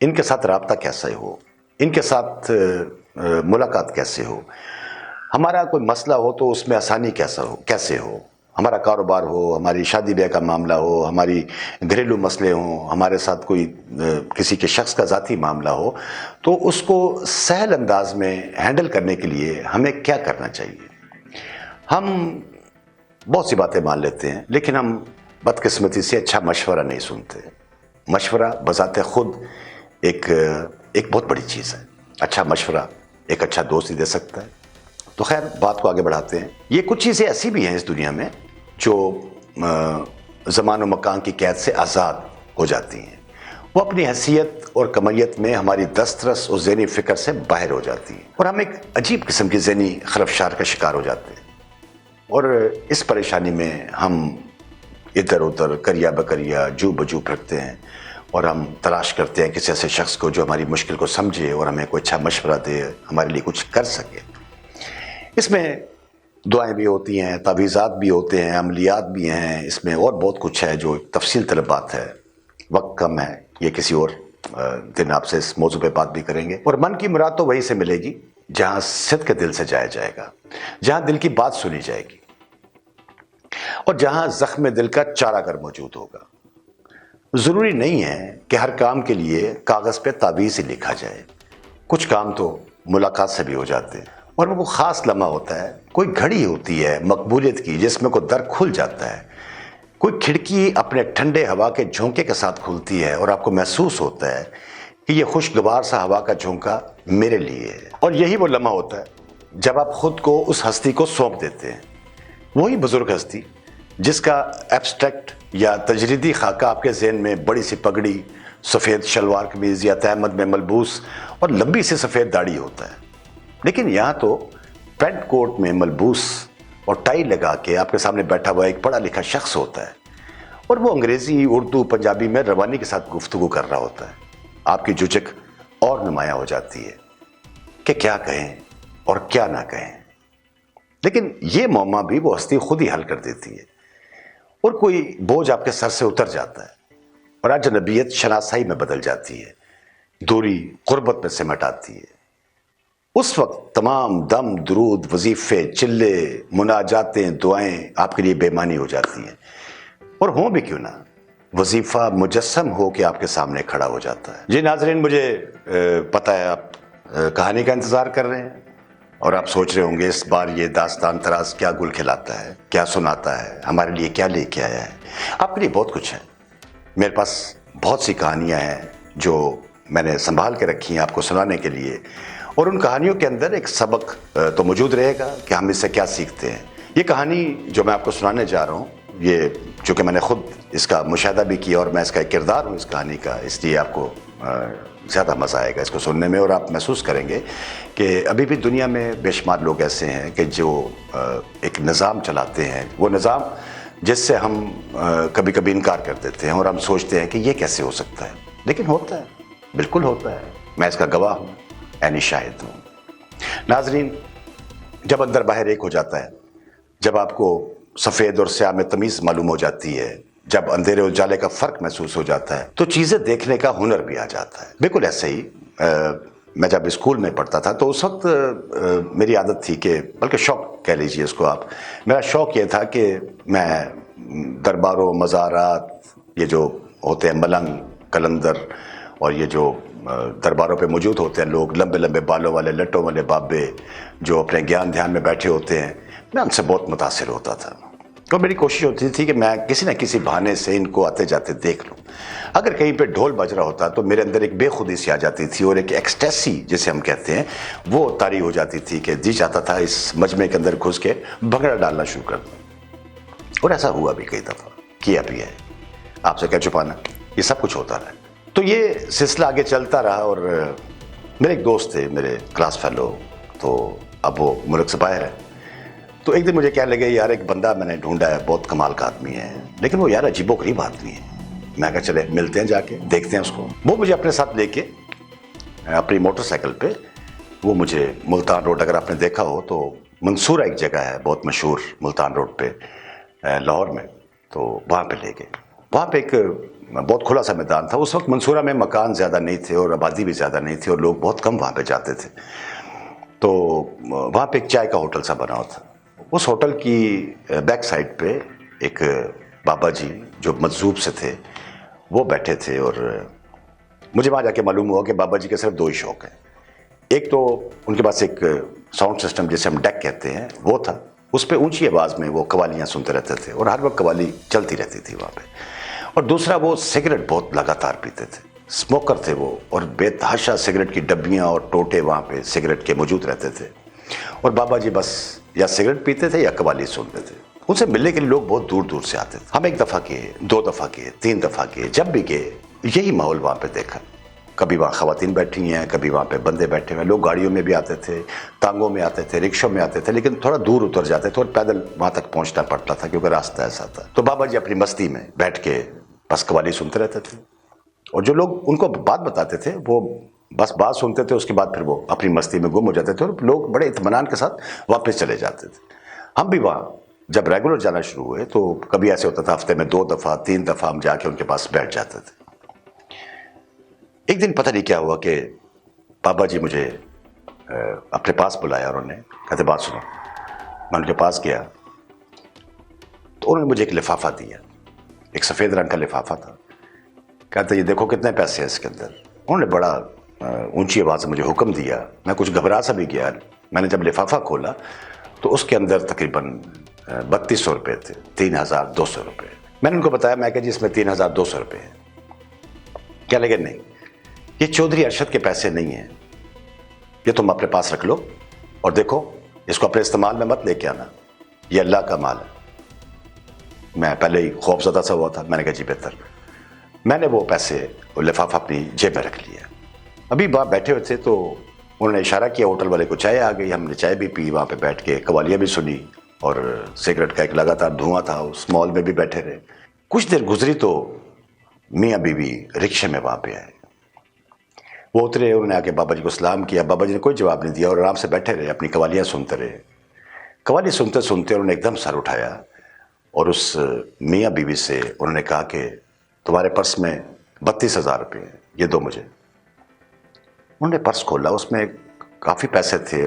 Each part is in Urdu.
ان کے ساتھ رابطہ کیسے ہو، ان کے ساتھ ملاقات کیسے ہو، ہمارا کوئی مسئلہ ہو تو اس میں آسانی کیسے ہو، ہمارا کاروبار ہو، ہماری شادی بیاہ کا معاملہ ہو، ہماری گھریلو مسئلے ہوں، ہمارے ساتھ کوئی کسی کے شخص کا ذاتی معاملہ ہو، تو اس کو سہل انداز میں ہینڈل کرنے کے لیے ہمیں کیا کرنا چاہیے۔ ہم بہت سی باتیں مان لیتے ہیں، لیکن ہم بدقسمتی سے اچھا مشورہ نہیں سنتے۔ مشورہ بذات خود ایک بہت بڑی چیز ہے۔ اچھا مشورہ ایک اچھا دوست ہی دے سکتا ہے۔ تو خیر، بات کو آگے بڑھاتے ہیں۔ یہ کچھ چیزیں ایسی بھی ہیں اس دنیا میں جو زمان و مکان کی قید سے آزاد ہو جاتی ہیں، وہ اپنی حیثیت اور کمیت میں ہماری دسترس اور ذہنی فکر سے باہر ہو جاتی ہیں، اور ہم ایک عجیب قسم کی ذہنی خلفشار کا شکار ہو جاتے ہیں، اور اس پریشانی میں ہم ادھر ادھر کریا بکریا جو بجو پھرتے ہیں، اور ہم تلاش کرتے ہیں کسی ایسے شخص کو جو ہماری مشکل کو سمجھے اور ہمیں کوئی اچھا مشورہ دے، ہمارے لیے کچھ کر سکے۔ اس میں دعائیں بھی ہوتی ہیں، تعویذات بھی ہوتے ہیں، عملیات بھی ہیں، اس میں اور بہت کچھ ہے جو تفصیل طلب بات ہے۔ وقت کم ہے، یہ کسی اور دن آپ سے اس موضوع پہ بات بھی کریں گے۔ اور من کی مراد تو وہیں سے ملے گی جہاں صدق دل سے جایا جائے گا، جہاں دل کی بات سنی جائے گی، اور جہاں زخم دل کا چارہ گر موجود ہوگا۔ ضروری نہیں ہے کہ ہر کام کے لیے کاغذ پہ تعویذ ہی لکھا جائے، کچھ کام تو ملاقات سے بھی ہو جاتے ہیں، اور وہ خاص لمحہ ہوتا ہے، کوئی گھڑی ہوتی ہے مقبولیت کی جس میں کوئی در کھل جاتا ہے، کوئی کھڑکی اپنے ٹھنڈے ہوا کے جھونکے کے ساتھ کھلتی ہے، اور آپ کو محسوس ہوتا ہے کہ یہ خوشگوار سا ہوا کا جھونکا میرے لیے ہے۔ اور یہی وہ لمحہ ہوتا ہے جب آپ خود کو اس ہستی کو سونپ دیتے ہیں، وہی بزرگ ہستی جس کا ایبسٹریکٹ یا تجریدی خاکہ آپ کے ذہن میں بڑی سی پگڑی، سفید شلوار قمیض یا تہمد میں ملبوس اور لمبی سی سفید داڑھی ہوتا ہے، لیکن یہاں تو پینٹ کوٹ میں ملبوس اور ٹائی لگا کے آپ کے سامنے بیٹھا ہوا ایک پڑھا لکھا شخص ہوتا ہے، اور وہ انگریزی، اردو، پنجابی میں روانی کے ساتھ گفتگو کر رہا ہوتا ہے۔ آپ کی جھجک اور نمایاں ہو جاتی ہے کہ کیا کہیں اور کیا نہ کہیں، لیکن یہ معمہ بھی وہ ہستی خود ہی حل کر دیتی ہے، اور کوئی بوجھ آپ کے سر سے اتر جاتا ہے، اور اجنبیت شناسائی میں بدل جاتی ہے، دوری قربت میں سمٹ آتی ہے۔ اس وقت تمام دم، درود، وظیفے، چلے، مناجاتیں، دعائیں آپ کے لیے بے معنی ہو جاتی ہیں، اور ہوں بھی کیوں نہ، وظیفہ مجسم ہو کے آپ کے سامنے کھڑا ہو جاتا ہے۔ جی ناظرین، مجھے پتہ ہے آپ کہانی کا انتظار کر رہے ہیں، اور آپ سوچ رہے ہوں گے اس بار یہ داستان طراز کیا گل کھلاتا ہے، کیا سناتا ہے، ہمارے لیے کیا لے کے آیا ہے۔ آپ کے لیے بہت کچھ ہے، میرے پاس بہت سی کہانیاں ہیں جو میں نے سنبھال کے رکھی ہیں آپ کو سنانے کے لیے، اور ان کہانیوں کے اندر ایک سبق تو موجود رہے گا کہ ہم اس سے کیا سیکھتے ہیں۔ یہ کہانی جو میں آپ کو سنانے جا رہا ہوں، یہ چونکہ میں نے خود اس کا مشاہدہ بھی کیا اور میں اس کا ایک کردار ہوں اس کہانی کا، اس لیے آپ کو زیادہ مزہ آئے گا اس کو سننے میں، اور آپ محسوس کریں گے کہ ابھی بھی دنیا میں بے شمار لوگ ایسے ہیں کہ جو ایک نظام چلاتے ہیں، وہ نظام جس سے ہم کبھی کبھی انکار کر دیتے ہیں، اور ہم سوچتے ہیں کہ یہ کیسے ہو سکتا ہے، لیکن ہوتا ہے، بالکل ہوتا ہے، میں اس کا گواہ ہوں، عینی شاہد ہوں۔ ناظرین، جب اندر باہر ایک ہو جاتا ہے، جب آپ کو سفید اور سیاہ میں تمیز معلوم ہو جاتی ہے، جب اندھیرے اور اجالے کا فرق محسوس ہو جاتا ہے، تو چیزیں دیکھنے کا ہنر بھی آ جاتا ہے۔ بالکل ایسے ہی میں جب اسکول میں پڑھتا تھا تو اس وقت میری عادت تھی کہ، بلکہ شوق کہہ لیجئے اس کو آپ، میرا شوق یہ تھا کہ میں درباروں، مزارات، یہ جو ہوتے ہیں ملنگ، کلندر، اور یہ جو درباروں پہ موجود ہوتے ہیں لوگ، لمبے لمبے بالوں والے، لٹوں والے بابے جو اپنے گیان دھیان میں بیٹھے ہوتے ہیں، میں ان سے بہت متاثر ہوتا تھا، اور میری کوشش ہوتی تھی کہ میں کسی نہ کسی بہانے سے ان کو آتے جاتے دیکھ لوں۔ اگر کہیں پہ ڈھول بج رہا ہوتا تو میرے اندر ایک بے خودی سی آ جاتی تھی، اور ایک ایکسٹیسی جسے ہم کہتے ہیں وہ طاری ہو جاتی تھی کہ جی چاہتا تھا اس مجمع کے اندر گھس کے بھنگڑا ڈالنا شروع کر دوں، اور ایسا ہوا بھی کئی دفعہ، کیا بھی ہے، آپ سے کیا چھپانا، یہ سب کچھ ہوتا رہا۔ تو یہ سلسلہ آگے چلتا رہا، اور میرے ایک دوست تھے، میرے کلاس فیلو، تو اب وہ ملک سے باہر ہے، تو ایک دن مجھے کہنے لگے، یار ایک بندہ میں نے ڈھونڈا ہے، بہت کمال کا آدمی ہے، لیکن وہ یار عجیب و غریب آدمی ہے۔ میں کہا چلے ملتے ہیں، جا کے دیکھتے ہیں اس کو۔ وہ مجھے اپنے ساتھ لے کے اپنی موٹر سائیکل پہ، وہ مجھے ملتان روڈ، اگر آپ نے دیکھا ہو تو منصورہ ایک جگہ ہے بہت مشہور ملتان روڈ پہ لاہور میں، تو وہاں پہ لے گئے۔ وہاں پہ ایک بہت کھلا سا میدان تھا. اس وقت منصورہ میں مکان زیادہ نہیں تھے اور آبادی بھی زیادہ نہیں تھی اور لوگ بہت کم وہاں پہ جاتے تھے. تو وہاں پہ ایک چائے کا ہوٹل سا بنا ہوا تھا. اس ہوٹل کی بیک سائڈ پہ ایک بابا جی جو مجذوب سے تھے وہ بیٹھے تھے. اور مجھے وہاں جا کے معلوم ہوا کہ بابا جی کے صرف دو ہی شوق ہیں. ایک تو ان کے پاس ایک ساؤنڈ سسٹم جسے ہم ڈیک کہتے ہیں وہ تھا. اس پہ اونچی آواز میں وہ قوالیاں سنتے رہتے تھے اور ہر وقت قوالی چلتی رہتی تھی وہاں پہ. اور دوسرا وہ سگریٹ بہت لگاتار پیتے تھے. اسموکر تھے وہ, اور بے تحاشا سگریٹ کی ڈبیاں اور ٹوٹے وہاں پہ سگریٹ کے موجود رہتے تھے. اور بابا جی بس یا سگریٹ پیتے تھے یا قوالی سنتے تھے. ان سے ملنے کے لیے لوگ بہت دور دور سے آتے تھے. ہم ایک دفعہ گئے, دو دفعہ گئے, تین دفعہ گئے. جب بھی گئے یہی ماحول وہاں پہ دیکھا. کبھی وہاں خواتین بیٹھی ہیں, کبھی وہاں پہ بندے بیٹھے ہوئے ہیں. لوگ گاڑیوں میں بھی آتے تھے, ٹانگوں میں آتے تھے, رکشوں میں آتے تھے, لیکن تھوڑا دور اتر جاتے تھے اور پیدل وہاں تک پہنچنا پڑتا تھا کیونکہ راستہ ایسا تھا. تو بابا جی اپنی مستی میں بیٹھ کے بس قوالی سنتے رہتے تھے. اور جو لوگ ان کو بات بتاتے تھے وہ بس بات سنتے تھے, اس کے بعد پھر وہ اپنی مستی میں گم ہو جاتے تھے اور لوگ بڑے اطمینان کے ساتھ واپس چلے جاتے تھے. ہم بھی وہاں جب ریگولر جانا شروع ہوئے تو کبھی ایسے ہوتا تھا ہفتے میں 2 دفعہ 3 دفعہ ہم جا کے ان کے پاس بیٹھ جاتے تھے. ایک دن پتہ نہیں کیا ہوا کہ بابا جی مجھے اپنے پاس بلایا اور انہوں نے کہتے بات سنو. میں ان کے پاس گیا تو انہوں نے مجھے ایک لفافہ دیا, ایک سفید رنگ کا لفافہ تھا. کہتے یہ دیکھو کتنے پیسے ہیں اس کے اندر. انہوں نے بڑا اونچی آواز سے مجھے حکم دیا. میں کچھ گھبرا سا بھی گیا. میں نے جب لفافہ کھولا تو اس کے اندر تقریباً 3200 روپے تھے, 3200 روپے. میں نے ان کو بتایا, میں کہ جی اس میں 3200 روپے ہیں. کیا لگے نہیں, یہ چودھری ارشد کے پیسے نہیں ہیں, یہ تم اپنے پاس رکھ لو اور دیکھو اس کو اپنے استعمال میں مت لے کے آنا, یہ اللہ کا مال ہے. میں پہلے ہی خوف زدہ سا ہوا تھا. میں نے کہا جی بہتر. میں نے وہ پیسے اور لفافہ اپنی جیب میں رکھ لیا. ابھی وہاں بیٹھے ہوئے تھے تو انہوں نے اشارہ کیا ہوٹل والے کو, چائے آ گئی. ہم نے چائے بھی پی, وہاں پہ بیٹھ کے قوالیاں بھی سنی اور سگریٹ کا ایک لگاتار دھواں تھا. اس مال میں بھی بیٹھے رہے. کچھ دیر گزری تو میاں بیوی رکشے میں وہاں پہ آئے. وہ اترے, انہوں نے آ کے بابا جی کو سلام کیا. بابا جی نے کوئی جواب نہیں دیا اور آرام سے بیٹھے رہے, اپنی قوالیاں سنتے رہے. قوالی سنتے سنتے انہوں نے ایک دم سر اٹھایا اور اس میاں بیوی سے انہوں نے کہا کہ تمہارے پرس میں 32,000 روپے ہیں, یہ دو مجھے. انہوں نے پرس کھولا, اس میں کافی پیسے تھے.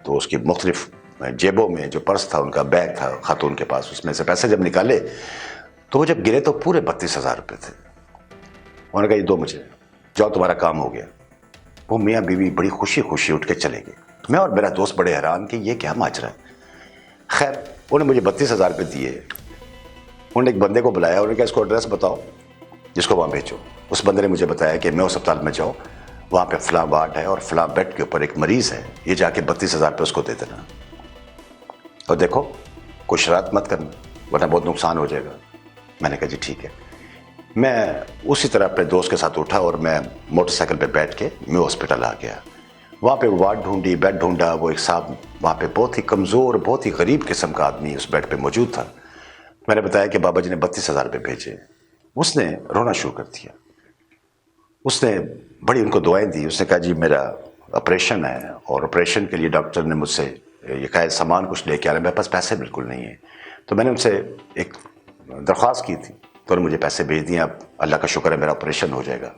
تو اس کی مختلف جیبوں میں جو پرس تھا, ان کا بیگ تھا خاتون کے پاس, اس میں سے پیسے جب نکالے تو وہ جب گرے تو پورے 32,000 روپے تھے. انہوں نے کہا یہ دو مجھے, جاؤ تمہارا کام ہو گیا. وہ میاں بیوی بڑی خوشی خوشی اٹھ کے چلے گئے. میں اور میرا دوست بڑے حیران کہ یہ کیا ماجرا ہے. خیر انہوں نے مجھے 32,000 روپے دیے. انہوں نے ایک بندے کو بلایا, انہوں نے کہا اس کو ایڈریس بتاؤ جس کو وہاں بھیجو. اس بندے نے مجھے بتایا کہ میں اسپتال میں جاؤ, وہاں پہ فلاں وارڈ ہے اور فلاں بیڈ کے اوپر ایک مریض ہے, یہ جا کے 32,000 روپے اس کو دے دینا. اور دیکھو کوئی شرارت مت کرنا ورنہ بہت نقصان ہو جائے گا. میں نے کہا جی ٹھیک ہے. میں اسی طرح اپنے دوست کے ساتھ اٹھا اور میں موٹر سائیکل پہ بیٹھ کے میں ہاسپٹل آ گیا. وہاں پہ وارڈ ڈھونڈی, بیڈ ڈھونڈا. وہ ایک صاحب وہاں پہ بہت ہی کمزور, بہت ہی غریب قسم کا آدمی اس بیڈ پہ موجود تھا. میں نے بتایا کہ بابا جی نے 32,000 روپے بھیجے. اس نے رونا شروع کر دیا. اس نے بڑی ان کو دعائیں دی. اس نے کہا جی میرا آپریشن ہے اور آپریشن کے لیے ڈاکٹر نے مجھ سے یہ کہا سامان کچھ لے کے آنا, میرے پاس پیسے بالکل نہیں ہیں. تو میں نے ان سے ایک درخواست کی تھی تو انہوں نے مجھے پیسے بھیج دیے. اب اللہ کا شکر ہے میرا آپریشن ہو جائے گا.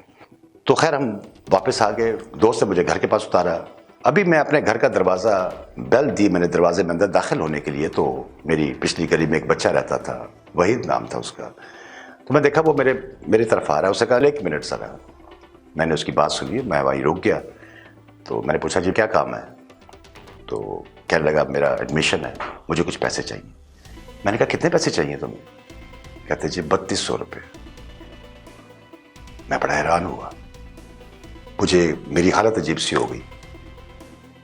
تو خیر ہم واپس آ گئے. دوست نے مجھے گھر کے پاس اتارا. ابھی میں اپنے گھر کا دروازہ بیل دی میں نے دروازے میں اندر داخل ہونے کے لیے, تو میری پچھلی گلی میں ایک بچہ رہتا تھا, وحید نام تھا اس کا. تو میں دیکھا وہ میری طرف آ رہا ہے. اس نے کہا 1 منٹ ذرا. میں نے اس کی بات سنی, میں وہیں رک گیا. تو میں نے پوچھا جی کیا کام ہے. تو کہنے لگا میرا ایڈمیشن ہے, مجھے کچھ پیسے چاہیے. میں نے کہا کتنے پیسے چاہیے تمہیں. کہتے جی 3200 روپے. میں بڑا حیران ہوا, مجھے میری حالت عجیب سی ہو گئی.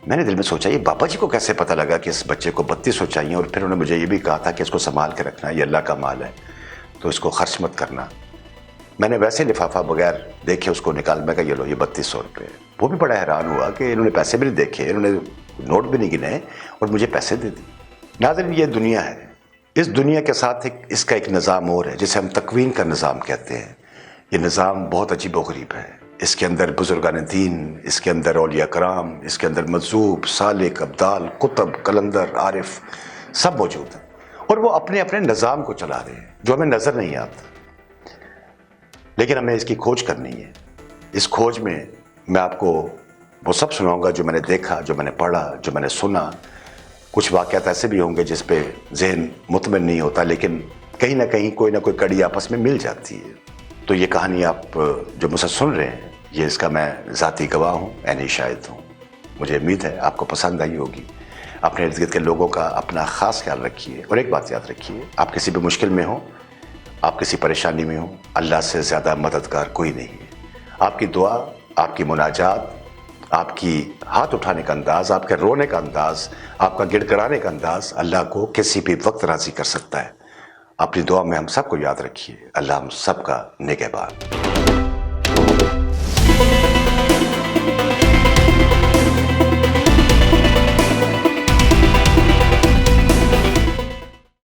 میں نے دل میں سوچا یہ بابا جی کو کیسے پتہ لگا کہ اس بچے کو 3200 چاہیے, اور پھر انہوں نے مجھے یہ بھی کہا تھا کہ اس کو سنبھال کے رکھنا, یہ اللہ کا مال ہے تو اس کو خرچ مت کرنا. میں نے ویسے لفافہ بغیر دیکھے اس کو نکال, میں کہا یہ لو یہ 3200 روپے. وہ بھی بڑا حیران ہوا کہ انہوں نے پیسے بھی نہیں دیکھے, انہوں نے نوٹ بھی نہیں گنے اور مجھے پیسے دے دی. ناظرین یہ دنیا ہے. اس دنیا کے ساتھ اس کا ایک نظام اور ہے جسے ہم تکوین کا نظام کہتے ہیں. یہ نظام بہت عجیب و غریب ہے. اس کے اندر بزرگان دین, اس کے اندر اولیاء کرام, اس کے اندر مجذوب, سالک, ابدال, قطب, قلندر, عارف سب موجود ہیں, اور وہ اپنے اپنے نظام کو چلا رہے ہیں جو ہمیں نظر نہیں آتا. لیکن ہمیں اس کی کھوج کرنی ہے. اس کھوج میں میں آپ کو وہ سب سناؤں گا جو میں نے دیکھا, جو میں نے پڑھا, جو میں نے سنا. کچھ واقعات ایسے بھی ہوں گے جس پہ ذہن مطمئن نہیں ہوتا, لیکن کہیں نہ کہیں کوئی نہ کوئی کڑی آپس میں مل جاتی ہے. تو یہ کہانی آپ جو مجھ سے سن رہے ہیں, یہ اس کا میں ذاتی گواہ ہوں, عینی شاہد ہوں. مجھے امید ہے آپ کو پسند آئی ہوگی. اپنے ارد گرد کے لوگوں کا اپنا خاص خیال رکھیے, اور ایک بات یاد رکھیے, آپ کسی بھی مشکل میں ہوں, آپ کسی پریشانی میں ہوں, اللہ سے زیادہ مددگار کوئی نہیں ہے. آپ کی دعا, آپ کی مناجات, آپ کی ہاتھ اٹھانے کا انداز, آپ کے رونے کا انداز, آپ کا گڑ گڑانے کا انداز اللہ کو کسی بھی وقت راضی کر سکتا ہے. اپنی دعا میں ہم سب کو یاد رکھیے. اللہ ہم سب کا نگہبان.